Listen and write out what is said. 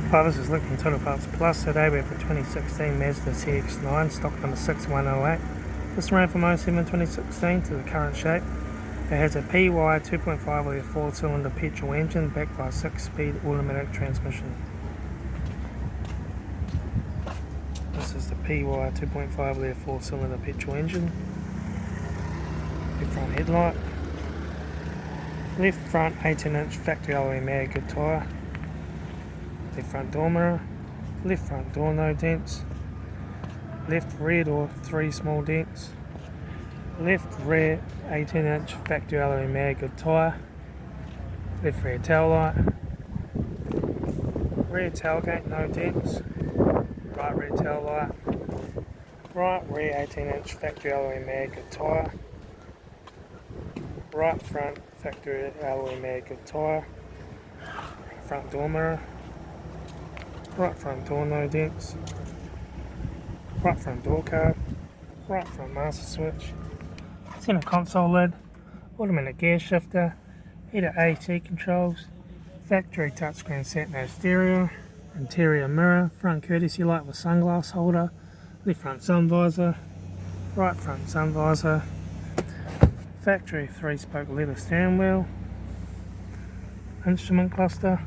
Hi, this is Luke from Total Parts Plus. Today we have a 2016 Mazda CX-9, stock number 6108. This ran from 07 2016 to the current shape. It has a PY 2.5 litre 4-cylinder petrol engine backed by a 6-speed automatic transmission. This is the PY 2.5 litre 4-cylinder petrol engine. Left front headlight. Left front 18-inch factory alloy mag good tyre. Left front door mirror, left front door no dents, left rear door 3 small dents, left rear 18-inch factory alloy mag good tyre, left rear tail light, rear tailgate no dents, right rear tail light, right rear 18-inch factory alloy mag good tyre, right front factory alloy mag good tyre, front door mirror, right front door no dents, right front door card, right front master switch, centre console lid, automatic gear shifter, heated AC controls, factory touchscreen sat-nav stereo, interior mirror, front courtesy light with sunglass holder, left front sun visor, right front sun visor, factory 3-spoke leather steering wheel, instrument cluster,